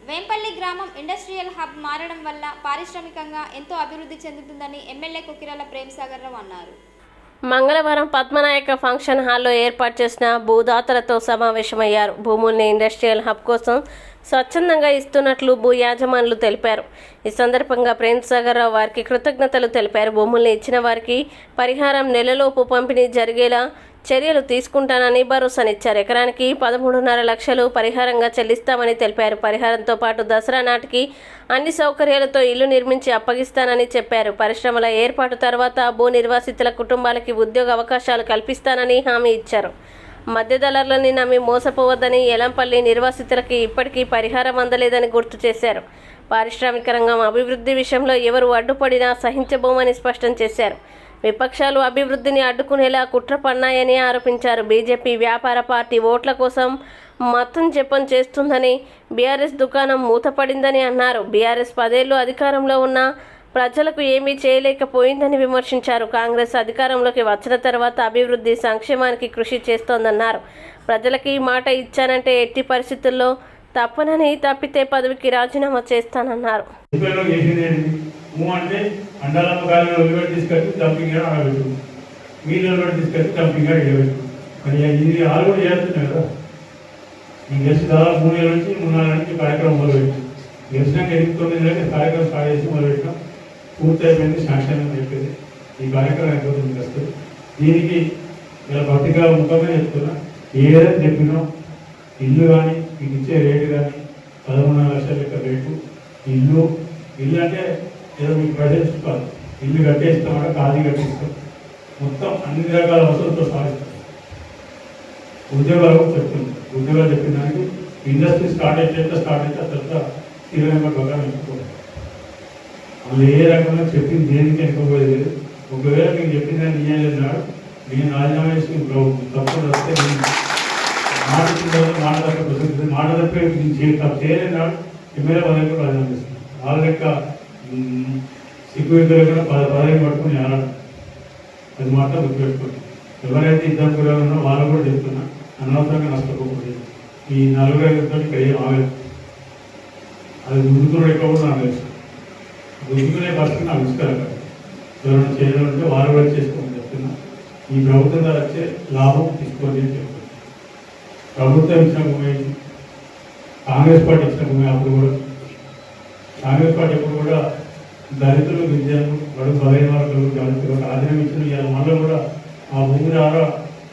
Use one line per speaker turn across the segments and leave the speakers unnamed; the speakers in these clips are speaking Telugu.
వేంపల్లి గ్రామం ఇండస్ట్రియల్ హబ్ మారడం వల్ల పారిశ్రామికంగా ఎంతో అభివృద్ధి చెందుతుందని ఎమ్మెల్యే కుకిరాల ప్రేమ్సాగర్ రావు అన్నారు.
మంగళవారం పద్మనాయక ఫంక్షన్ హాల్లో ఏర్పాటు చేసిన భూదాతలతో సమావేశమయ్యారు. భూముల్ని ఇండస్ట్రియల్ హబ్ కోసం స్వచ్ఛందంగా ఇస్తున్నట్లు భూ యాజమానులు తెలిపారు. ఈ సందర్భంగా ప్రేమ్సాగర్ రావు వారికి కృతజ్ఞతలు తెలిపారు. భూముల్ని ఇచ్చిన వారికి పరిహారం నెలలోపు పంపిణీ జరిగేలా చర్యలు తీసుకుంటానని భరోసానిచ్చారు. ఎకరానికి 13.5 లక్షలు పరిహారంగా చెల్లిస్తామని తెలిపారు. పరిహారంతో పాటు దసరా నాటికి అన్ని సౌకర్యాలతో ఇల్లు నిర్మించి అప్పగిస్తానని చెప్పారు. పరిశ్రమల ఏర్పాటు తర్వాత భూ నిర్వాసితుల కుటుంబాలకి ఉద్యోగ అవకాశాలు కల్పిస్తానని హామీ ఇచ్చారు. మధ్యదళారులని నమ్మి మోసపోవద్దని, ఎలంపల్లి నిర్వాసితులకి ఇప్పటికీ పరిహారం అందలేదని గుర్తు చేశారు. పారిశ్రామిక రంగం అభివృద్ధి విషయంలో ఎవరు అడ్డుపడినా సహించబోమని స్పష్టం చేశారు. విపక్షాలు అభివృద్ధిని అడ్డుకునేలా కుట్ర పన్నాయని ఆరోపించారు. బీజేపీ వ్యాపార పార్టీ ఓట్ల కోసం మతం జపం చేస్తుందని, బీఆర్ఎస్ దుకాణం మూతపడిందని అన్నారు. బీఆర్ఎస్ 10 ఏళ్లు అధికారంలో ఉన్న ప్రజలకు ఏమీ చేయలేకపోయిందని విమర్శించారు. కాంగ్రెస్ అధికారంలోకి వచ్చిన తర్వాత అభివృద్ధి సంక్షేమానికి కృషి చేస్తోందన్నారు. ప్రజలకి మాట ఇచ్చానంటే ఎట్టి పరిస్థితుల్లో తప్పనని, తప్పితే పదవికి రాజీనామా చేస్తానన్నారు.
అంటే అండాలమ్మ గాలిలో ఒలిపెట్టి తీసుకొచ్చి డంపింగ్ యార్డ్ ఆడబెట్టు, మీరు ఒలిపెట్టి తీసుకొచ్చి డంపింగ్ యార్డ్ ఇవ్వబెట్టు. మరి ఇది ఆరు కూడా చేస్తున్నాయి కదా. నేను గెలిచి దాదాపు 3 ఏళ్ళ నుంచి 3-4 నుంచి కార్యక్రమం మొదలుపెట్టి గెలిచినాక 8-9 నెలలకి కార్యక్రమం స్టార్ట్ చేసి మొదలుపెట్టాం. పూర్తి అయిపోయింది, శాంక్షన్ అని చెప్పింది. ఈ కార్యక్రమం అయిపోతుంది వస్తుంది. దీనికి ఇలా భక్తిగా ముఖంగా చెప్తున్నా, ఏదైనా చెప్పినాం ఇల్లు కానీ మీకు ఇచ్చే రేటు కానీ 13.5 లక్షల లెక్క రేటు. ఇల్లు అంటే ఏదో మీకు ప్రజెంట్ కాదు, ఇల్లు కట్టేస్తామంటే ఖాళీ కట్టిస్తాం, మొత్తం అన్ని రకాల వసతులతో సాధిస్తాం. ఉద్యోగాలు చెప్తుంది, ఉద్యోగాలు చెప్పిన దానికి ఇండస్ట్రీ స్టార్ట్ అయితే ఆ తర్వాత తీవ్రంగా బాగా వెనుకోవాలి. అందులో ఏ రకంగా చెప్పింది దేనికి వెనుకోపోయేది లేదు. ఒకవేళ మీకు చెప్పిన దాన్ని ఇయ్యలేదు నాడు నేను రాజీనామా చేసి తప్పకుండా వస్తే మాట తప్పే తప్పు చేయలేదు నాడు ఎమ్మెల్యే పదవి కూడా రాజీనామా చేస్తున్నాను. వాళ్ళ లెక్క సిగ్గు కూడా పదవి పట్టుకుని ఆడడం, అది మాత్రం గుర్తుపెట్టుకోండి. ఎవరైతే ఇద్దరు కూడా ఉన్నారో వాళ్ళు కూడా చెప్తున్నా, అనవసరంగా నష్టపోకూడదు. ఈ 40-50 ఇక్కడ ఏం ఆగలేదు. అది గుర్తుకునే ఎక్కువ కూడా నాకు తెలుసు. గుర్తుకునే పరిస్థితి నాకు ఇస్తారు. ఎవరైనా చేయాలంటే వాళ్ళు కూడా చేసుకోమని చెప్తున్నా. ఈ ప్రభుత్వం ద్వారా వచ్చే లాభం తీసుకోండి అని చెప్తాను. ప్రభుత్వం ఇచ్చిన భూమి, కాంగ్రెస్ పార్టీ ఇచ్చిన భూమి, అప్పుడు కూడా కాంగ్రెస్ పార్టీ ఎప్పుడు కూడా దళితులు, విద్యార్థులు, బడుగు బలైన వర్గాలు, దళితులు ఆధీనం ఇచ్చిన ఇవాళ మళ్ళీ కూడా ఆ భూమి ద్వారా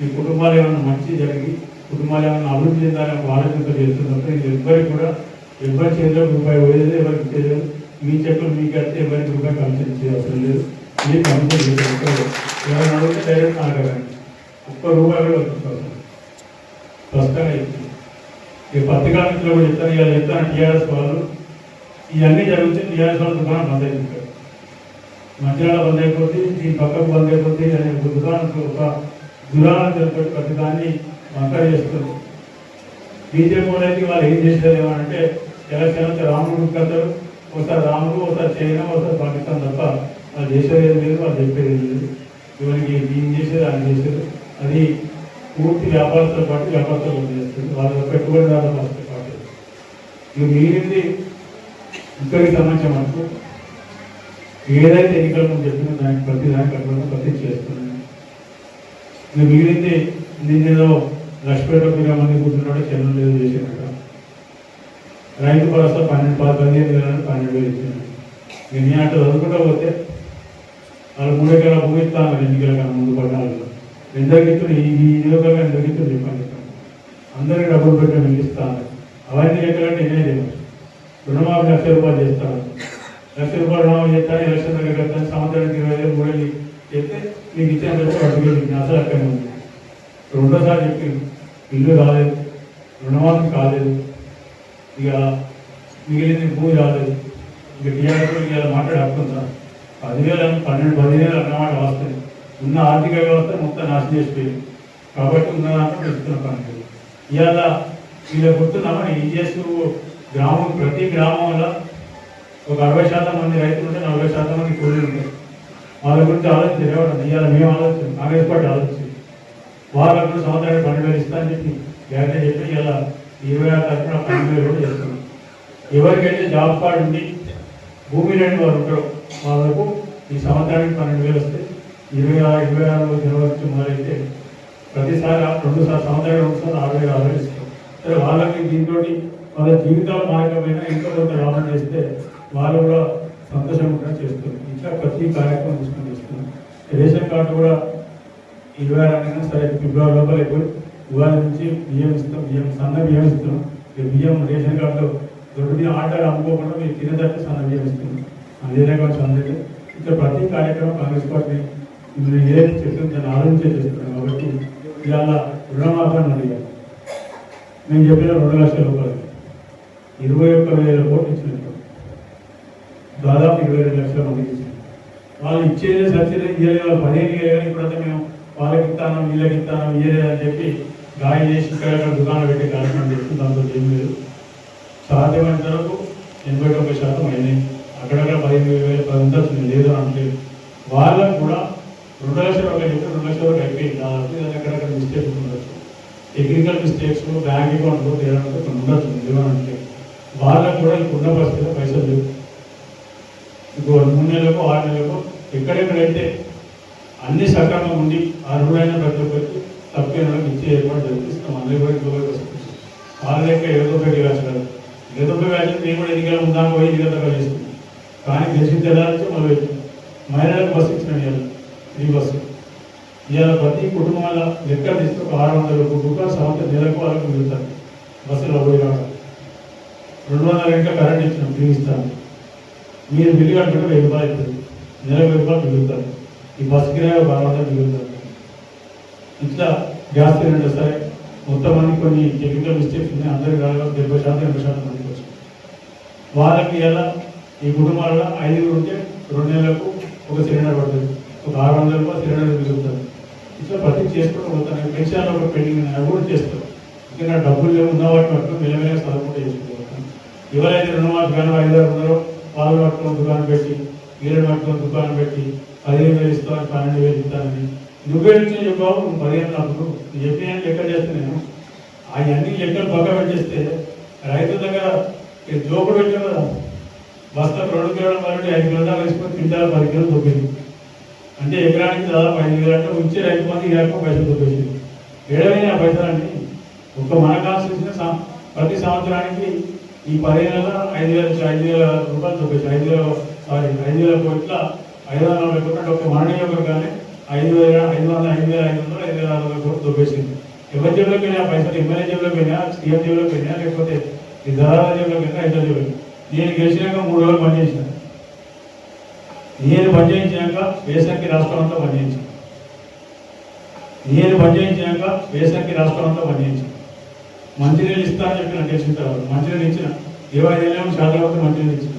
ఈ కుటుంబాలు ఏమైనా మంచి జరిగి కుటుంబాలు ఏమైనా అభివృద్ధి చెందాలని ఆలోచనతో చేస్తున్నప్పుడు ఇది ఎవ్వరికి కూడా ఎవరి చేతిలో రూపాయి పోయేది, ఎవరికి చేయలేదు. మీ చెట్లు మీకు అయితే ఎవరికి రూపాయి కమిషన్ ఇచ్చే అవసరం లేదు. మీ కమిషన్ చేసేది ఎవరైనా అడిగితే డైరెక్ట్ నాటకండి, ₹1 కూడా వస్తుంది. స్పష్టంగా చెప్తుంది. ఈ పత్రికాంలో కూడా చెప్తాను, ఇలా చెప్తాను. టీఆర్ఎస్ వాళ్ళు ఇవన్నీ జరుగుతుంది. టీఆర్ఎస్ వాళ్ళు దుకాణం బంద్ అయిపోతారు, మధ్యలో బంద్ అయిపోతే దీని పక్కకు బంద్ అయిపోతే అనే దుకాణం ఒక దురాలను జరిపే ప్రతి దాన్ని వంకర చేస్తుంది. బీజేపీ వాళ్ళకి వాళ్ళు ఏం చేసేది ఏమంటే ఎలక్షన్ వచ్చి రాముడు కథలు, ఒకసారి రాముడు, ఒకసారి చైనా, ఒకసారి పాకిస్తాన్ తప్ప వాళ్ళు చేసేది ఏం లేదు, వాళ్ళు చెప్పేది ఏం లేదు. ఇవరికి దీన్ని చేసేది ఆయన చేసేది. అది పూర్తి వ్యాపారతో పాటు వ్యాపారతో చేస్తుంది. వాళ్ళ పెట్టుబడిదారుల పాటు ఇక మిగిలింది ఇక్కడికి సంబంధించిన మనకు ఏదైతే ఎన్నికల ముందు చెప్పిన దానికి ప్రతి దానికి అక్కడ ప్రతి చేస్తున్నాను. ఇక మిగిలింది నేనేదో లక్ష్మీపేట 20 మంది కూర్చున్నాడు, చెన్నై లేదు చేసినట్టు రైతు భరోసా 15,000 12,000 ఇచ్చినాడు. నేను నీ అట్లా చదువుకుంటూ పోతే వాళ్ళు 3 ఎకరాల భూమి ఇస్తాను ఎన్నికల కన్నా ముందు 14లో ఎందరికి ఇస్తున్నా, ఈ నియోజకవర్గం ఎందరికి ఇస్తుంది చెప్పండి. అందరికీ డబ్బులు పెట్టి మిగిలిస్తాను. అవన్నీ లెక్కలంటే నేనే తెలియదు. రుణమాఫీ ₹1,00,000 చేస్తాను, ₹1,00,000 రుణమాఫీ చేస్తాను, ఎలక్షన్ దగ్గర కడతాను, సంవత్సరానికి 20,000 3 చెప్తే మీకు ఇచ్చిన అడుగులు అసలు అక్కడే ఉంది. రెండోసారి చెప్పి ఇల్లు రాలేదు, రుణమాఫీ కాలేదు, ఇక మిగిలింది భూమి రాలేదు. ఇక టీఆర్ఎస్ ఇవాళ మాట్లాడి హక్కుందా 10,000 12-15,000 అన్నమాట వస్తుంది. ఉన్న ఆర్థిక వ్యవస్థ మొత్తం నాశనం చేసిపోయింది. కాబట్టి ఉన్న దాంట్లో పెడుతున్న పని ఇవాళ వీళ్ళ గుర్తున్నామని ఈజీఎస్ గ్రామం, ప్రతి గ్రామంలో ఒక 60% మంది రైతులు ఉంటే 40% మంది కూలీలు ఉంటారు. వాళ్ళ గురించి ఆలోచించారు. ఇవాళ మేము ఆలోచించాం, కాంగ్రెస్ పార్టీ ఆలోచించింది. వాళ్ళకు సంవత్సరానికి 12,000 ఇస్తా అని చెప్పి గ్యారెంటీ చెప్పి ఇలా 26 తరఫున 12,000 కూడా చేస్తున్నాం. ఎవరికైతే జాబ్ కార్డు ఉండి భూమి లేని వారు ఉంటారో వాళ్ళకు ఈ సంవత్సరానికి 12,000 వస్తే 26 జనవరి నుంచి మొదలైతే ప్రతిసారి 2 సంవత్సరాలు 6,000 ఇస్తాం. సరే వాళ్ళకి దీంతో వాళ్ళ జీవితాల మార్గమైన ఎంతో కొంత లాభం చేస్తే వాళ్ళు కూడా సంతోషంగా చేస్తారు. ఇట్లా ప్రతి కార్యక్రమం తీసుకొని చేస్తున్నాం. రేషన్ కార్డు కూడా 26 సరే ఫిబ్రవరి లోపల అయిపోయి ఉగాది నుంచి బియ్యం ఇస్తాం. సన్న బియ్యం ఇస్తున్నాం. బియ్యం రేషన్ కార్డులో దొడ్డు బియ్యం ఆటలు అమ్ముకోకుండా మీరు తినేదాకా సన్న బియ్యం ఇస్తున్నాం. అదే రకం సందడి ఇట్లా ప్రతి కార్యక్రమం కాంగ్రెస్ పార్టీ మీరు ఏదైతే చెప్తుందో దాన్ని ఆలోచించే చేస్తున్నాం. కాబట్టి ఇవాళ రుణమాఫాన్ని అడిగారు. నేను చెప్పిన 2 లక్షల రూపాయలు 21,000 కోట్లు ఇచ్చినట్టు దాదాపు 22 లక్షల మందికి ఇచ్చింది. వాళ్ళు ఇచ్చేదే సబ్సిడీ ఇయ్యలేదు. వాళ్ళు 15 కానీ ఇప్పుడంతా మేము వాళ్ళకి ఇస్తాను వీళ్ళకి ఇస్తాను ఇయ్యలేదు అని చెప్పి గాయం చేసి ఇక్కడ దుకాణం పెట్టి కార్యక్రమం చేస్తుంది. దాంతో ఏం లేదు. సాధ్యమైనంత వరకు 81% అయినాయి. అక్కడక్కడ 15,000 వచ్చింది లేదు అనట్లేదు. వాళ్ళకు కూడా 2 లక్షల వరకు చెప్తే 2 లక్షల వరకు అయిపోయింది. దాదాపు దాన్ని అక్కడక్కడ మిస్టేక్స్ ఉండొచ్చు. టెక్నికల్ మిస్టేక్స్ బ్యాంక్ అకౌంట్లో తేడాలంటే కొన్ని ఉండొచ్చు లేవనంటే వాళ్ళకు కూడా ఇప్పుడున్న పరిస్థితిలో పైసలు లేవు. ఇంకో 3 నెలలకు 6 నెలలకు ఎక్కడెక్కడైతే అన్ని సక్రమంగా ఉండి అర్హులైన ప్రతి ఒక్కరికి తప్పిన ఇచ్చే ఏర్పాటు జరిపిస్తాం. అందరి కూడా ఇంకోటి వస్తుంది. వాళ్ళ యొక్క ఏదో వ్యాసాలు ఏదో వ్యాసం మేము కూడా ఎన్నికల ఉందాం పోయి ఎన్నికలుగా చేస్తున్నాం. కానీ గెలిచిన తెల్లారించి మొదలు మహిళలకు బస్సు ఇచ్చిన ఫ్రీ బస్సు ఇవాళ ప్రతి కుటుంబాల లెక్క తీస్తే 600 రూపాయలు సంవత్సరం నెలకు వాళ్ళకు మిగులుతారు. బస్సులో పోయి రావడం 200 ఇంకా కరెంట్ ఇచ్చినాం ఫ్రీ ఇస్తాను. మీరు బిల్లు కట్టుకుంటే 1000 రూపాయలు అవుతుంది. నెలకు 1000 రూపాయలు మిగులుతారు. ఈ బస్సు కిరాయి 600 మిగులుతారు. ఇట్లా గ్యాస్ సిలిండర్ సరే మొత్తం మంది కొన్ని టెక్నికల్ మిస్టేక్స్ ఉన్నాయి. అందరికీ రాలేదు. 70% మందికి వచ్చింది. వాళ్ళకి ఎలా ఈ కుటుంబాలలో 5 ఉంటే 2 నెలలకు ఒక సిలిండర్ పడుతుంది. ఒక 600 రూపాయలు సిలిండర్ మిగులుతుంది. ఇట్లా ప్రతి చేసుకుంటూ పోతాను. పెన్షన్లో ఒక పెండింగ్ అవి కూడా చేస్తారు. ఇంకా డబ్బులు లేవు ఉన్న వాటి పట్టుకుని మెల్లమెల్లగా చదువుకుంటూ చేసుకుంటారు. ఎవరైతే రుణమాఫీ కానీ 5,000 ఉన్నారో వాళ్ళు పట్టుకుని దుకాణం పెట్టి వీళ్ళని పట్టుకుని దుకాణం పెట్టి 15,000 ఇస్తామని 12,000 ఇస్తానని నువ్వే నుంచి చెప్పావు. నువ్వు 15 అప్పుడు చెప్పిన లెక్క చేస్తే నేను అవన్నీ లెక్కలు పక్క పెట్టేస్తే రైతుల దగ్గర జోకుడు పెట్టావు కదా. బస్తాకు 2 కిలోల మరొకటి 5 కిలోల దాకా వేసుకొని క్వింటాలు 10 కిలోలు దొబ్బింది. అంటే ఎకరానికి దాదాపు 5,000 అంటే ఉంచే రైతు మంది ఏకం పైసలు దొబ్బేసింది. ఏడవైనా ఆ పైసలన్నీ ఒక మన కాల్సిన ప్రతి సంవత్సరానికి ఈ 10 నెలల 5,000 రూపాయలు దొబ్బేసి 5,000 కోట్ల 540 కోట్లు ఒక మన నియోజకవర్గానే 5,500 కోట్లు దొబ్బేసింది. ఎవరి జేబులోకి వెళ్ళినా పైసలు ఎమ్మెల్యే జేబులోకి వెళ్ళినా సీఎం జేబులోకి వెళ్ళినా లేకపోతే ఈ దళాల జేబులోకి వెళ్ళినా ఇతర జేబులోకి. నేను గెలిచినాక 3 రోజులు పనిచేసిన. నేను పనిచేయించాక వేసంకి రాష్ట్రం అంతా పనిచేయించాను. మంచినీళ్ళు ఇస్తా అని చెప్పి నాకు గెలిచిన తర్వాత మంచినీళ్ళు ఇచ్చిన 25 శాతం వరకు మంచినీళ్ళు ఇచ్చిన.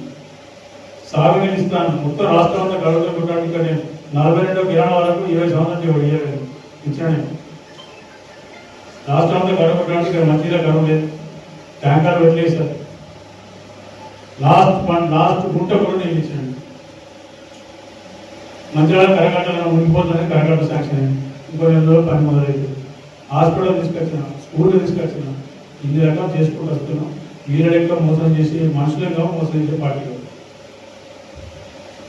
సాగునీళ్ళు ఇస్తాను మొత్తం రాష్ట్రం అంతా కలుగుతుంటాను. ఇంకా నేను 42 కిరాణా వరకు 20 సంవత్సరాలు ఇచ్చిన. రాష్ట్రం అంతా కడుగుతుంటాను. ఇక్కడ మంచిగా కరువు లేదు. ట్యాంకర్లు పెట్టలేసారు. లాస్ట్ గుంట కూడా నేను ఇచ్చాను. మంచిగా కరకట్టలో మునిగిపోతుందని కరకట్ట శాంక్షన్ అయింది. ఇంకో 2 రోజులు పని మొదలైతుంది. హాస్పిటల్ తీసుకొచ్చిన, స్కూల్ తీసుకొచ్చిన, ఇన్ని రకాలు చేసుకుంటూ వస్తున్నాం. వీళ్ళ మోసం చేసి మనుషులంగా మోసం చేసే పార్టీలో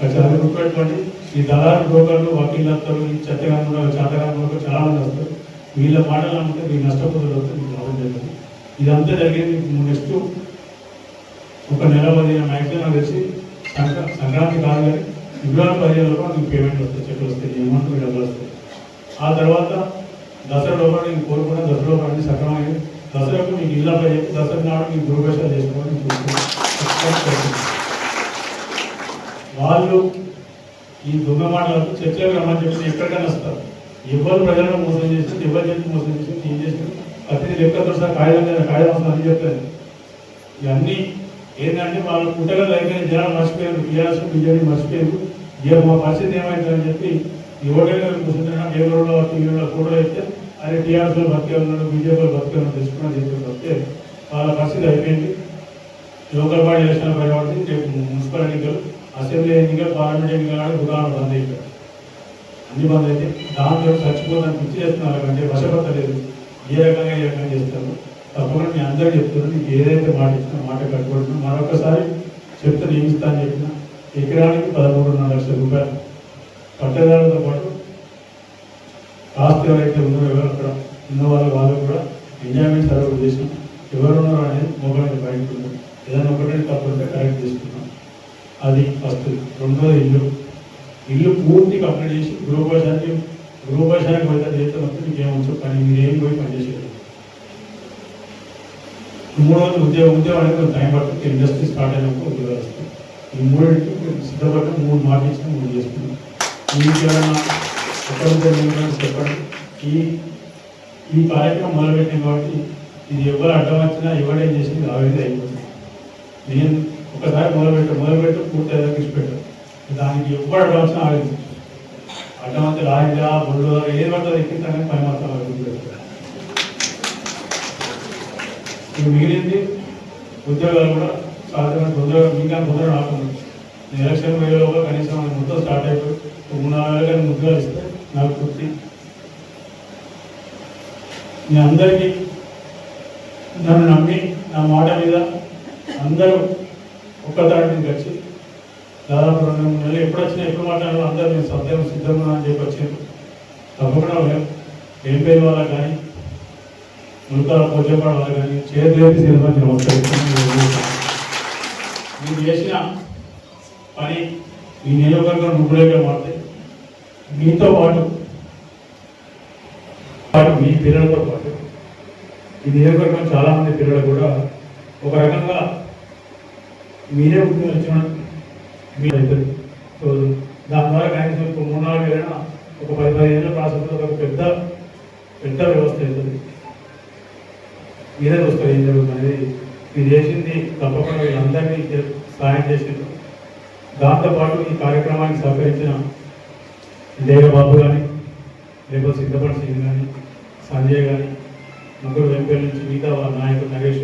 అది గుర్తుపెట్టుకోండి. ఈ దళారు బ్రోకర్లు వకీళ్ళత్తలు ఈ చెత్తగాను చేతగాను చాలా మంది వస్తారు. వీళ్ళ మాటలు అంటే మీకు నష్టపోతుంది వస్తే మీకు లాభం జరుగుతుంది. ఇదంతా జరిగింది. నెక్స్ట్ ఒక నెల 15 మ్యాక్సిమం నాకు తెలిసి సంక్రాంతి కాదు కానీ ఫిబ్రవరి 15 లోపల మీకు పేమెంట్ వస్తాయి. చెట్లు వస్తాయి, అమౌంట్ మీకు డబ్బులు వస్తాయి. ఆ తర్వాత దసరా లోపల నేను కోరుకున్న దసరా లోపల అన్ని సక్రమంగా దసరాకు మీకు ఇళ్ళపై చెప్పి దసరా నాడు మీకు గృహప్రవేశాలు చేసుకోవాలని చూసుకుంటాను. వాళ్ళు ఈ దొంగ మాటలకు చర్చలకు రమ్మని చెప్పి ఎక్కడికైనా వస్తారు. ఎవరు ప్రజలను మోసం చేసి ఎవరు చేసి మోసం చేసి ఏం చేసి ప్రతిదీ లెక్కతో సహా కాగితం వస్తుంది అని చెప్తారు. ఇవన్నీ ఏంటంటే వాళ్ళు పుట్టగలు అయిపోయిన జనాలు మర్చిపోయారు. టీఆర్ఎస్ బీజేపీ మర్చిపోయారు. మా పరిస్థితి ఏమైందని చెప్పి ఈ ఓటేళ్ళు కూర్చుంటున్నా కేవలంలో టీవీలో ఫోటోలు అయితే అదే టీఆర్ఎస్లో బతికే ఉన్నాడు, బీజేపీలో బతికే ఉన్నాడు తెలుసుకుని చెప్పి వస్తే వాళ్ళ పరిస్థితి అయిపోయింది. లోకల్ బాడీ ఎలక్షన్ కాబట్టి రేపు మున్సిపల్ ఎన్నికలు, అసెంబ్లీ ఎన్నికలు, పార్లమెంట్ ఎన్నికలు కానీ దుకాణాలు బంద్ అయిపోయారు. అన్ని బంద్ అయితే దాంతో చచ్చిపోతాను పిచ్చి చేస్తున్నారు. అంటే వశపడతలేదు. ఏ రకంగా చేస్తారు. తప్పకుండా మీ అందరూ చెప్తున్నారు. మీకు ఏదైతే మాట ఇచ్చినా మాట కట్టుబడుతున్నా మరొకసారి చెప్తే నియమిస్తా అని చెప్పిన ఎకరానికి 13.5 లక్షల రూపాయలు పట్టదారులతో పాటు ఆస్తి ఎవరైతే ఉన్నారో అక్కడ ఉన్న వాళ్ళు కూడా ఎంజాయ్మెంట్ సర్వే చేసినాం. ఎవరు ఉన్నారో అనేది మొబైల్ బయటకు ఉన్నారు. ఏదైనా ఒకటే తప్పకుండా కరెక్ట్ చేసుకున్నాం. అది ఫస్ట్. రెండోది ఇల్లు పూర్తి కంప్లీట్ చేసి గృహోపశానికి పోతే చేస్తే మొత్తం మీకు ఏమవుతుంది పని మీరేం పోయి పనిచేసేది. మూడవది ఉద్యోగం అనేది కొంచెం టైం పడుతుంది. ఇండస్ట్రీ స్టార్ట్ అయినప్పుడు ఉద్యోగాలు వస్తాయి. ఈ మూడింటికి సిద్ధపడి 3 మాట ఇచ్చిన 3 చేసుకున్నాం. మీకు ఏమైనా చెప్పండి. ఈ కార్యక్రమం మొదలుపెట్టాం కాబట్టి ఇది ఎవరు అడ్డం వచ్చినా ఎవరేం చేసింది ఆ విధంగా అయిపోతుంది. నేను ఒకసారి మొదలుపెట్టు పూర్తి ఎదురు పెట్టాను. దానికి ఎవరు అడ్డం వచ్చినా ఆలోచించాను. అడ్డం వస్తే లారీగా బొడ్డు ఏది పడుతుంది ఎక్కించాలని పని మాత్రం ఆలోచించారు. ఇవి మిగిలింది ఉద్యోగాలు కూడా సాధారణ ఇంకా తొందరగా రాకుండా ఎలక్షన్ వేయలో కనీసం మొత్తం స్టార్ట్ అయిపోయి 3-4 వేల ఉద్యోగాలు ఇస్తే నాకు పూర్తి. మీ అందరికీ నన్ను నమ్మి నా మాట మీద అందరూ ఒక్కదాటిని వచ్చి దాదాపు 2-3 నెలలు ఎప్పుడు వచ్చినా ఎప్పుడు మాట్లాడాలో అందరూ నేను సిద్ధంగా అని చెప్పి వచ్చారు. తప్పకుండా ఏం పేరు వాళ్ళకి కానీ ముల్కాల పోచేపాడ వాళ్ళకి కానీ చేతులేపి సిద్ధంగా నమస్కరిస్తున్నాను. మీరు చేసిన పని ఈ నియోజకవర్గం ముగ్గురేగా మారుతాయి. మీతో పాటు మీ పిల్లలతో పాటు ఈ నియోజకవర్గం చాలామంది పిల్లలు కూడా ఒక రకంగా మీరే ఉద్యోగం వచ్చిన మీరు అవుతుంది. సో దాని ద్వారా కనీసం 3-4 వేలైనా ఒక 10-15 ఏళ్ళ ప్రాసెస్లో ఒక పెద్ద వ్యవస్థ అవుతుంది. మీరే వస్తారు ఏం జరుగుతుంది అనేది. మీరు చేసింది తప్పకుండా వీళ్ళందరినీ సహాయం చేసిండ్రు. దాంతోపాటు ఈ కార్యక్రమానికి సహకరించిన దేవబాబు కానీ లేకపోతే సిద్ధపడి సింగ్ కానీ సంజయ్ కానీ ముగ్గురు వెంపేల నుంచి మిగతా నాయకులు నరేష్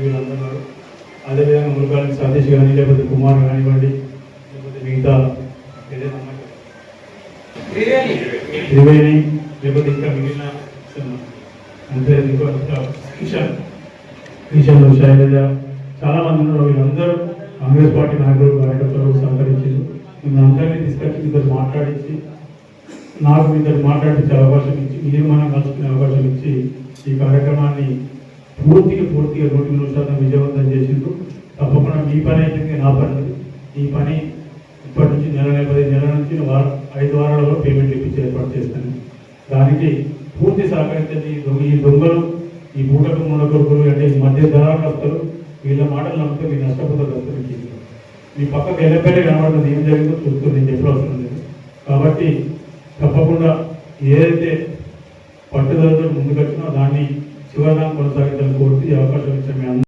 వీళ్ళందరూ, అదేవిధంగా ముల్కాల సతీష్ కానీ లేకపోతే కుమార్ కానివ్వండి, లేకపోతే మిగతా ఏదైనా త్రివేణి, లేకపోతే ఇంకా మిగిలిన అంటే కిషన్ శైలజ చాలామంది ఉన్నారు. వీళ్ళందరూ కాంగ్రెస్ పార్టీ నాయకులు కార్యకర్తలకు సహకరించారు. మిమ్మల్ని అందరినీ తీసుకొచ్చి మీతో మాట్లాడించి నాకు మీతో మాట్లాడించే అవకాశం ఇచ్చి మీరు మనం కలుసుకునే అవకాశం ఇచ్చి ఈ కార్యక్రమాన్ని పూర్తిగా 100% విజయవంతం చేసిండ్రు. తప్పకుండా మీ పని అయితే నా పని. ఈ పని ఇప్పటి నుంచి 10 నెలల నుంచి 5 వారాలలో పేమెంట్ ఇప్పించి ఏర్పాటు చేస్తాను. దానికి పూర్తి సహకరించండి. ఈ దొంగలు, ఈ బూటకు మూడకొడుకులు అంటే ఈ మధ్య ధరాకస్తులు వీళ్ళ మాటలు నమ్మితే మీరు నష్టపోతారు. మీ పక్కకు ఎల్లపేరే కనబడుతుంది. ఏం జరిగిందో చూస్తూ నేను చెప్పవలసిన లేదు. కాబట్టి తప్పకుండా ఏదైతే పట్టుదలతో ముందుకొచ్చినా దాన్ని చివరిదాకా కొనసాగించాలని కోరుతూ ఈ అవకాశం ఇచ్చాను.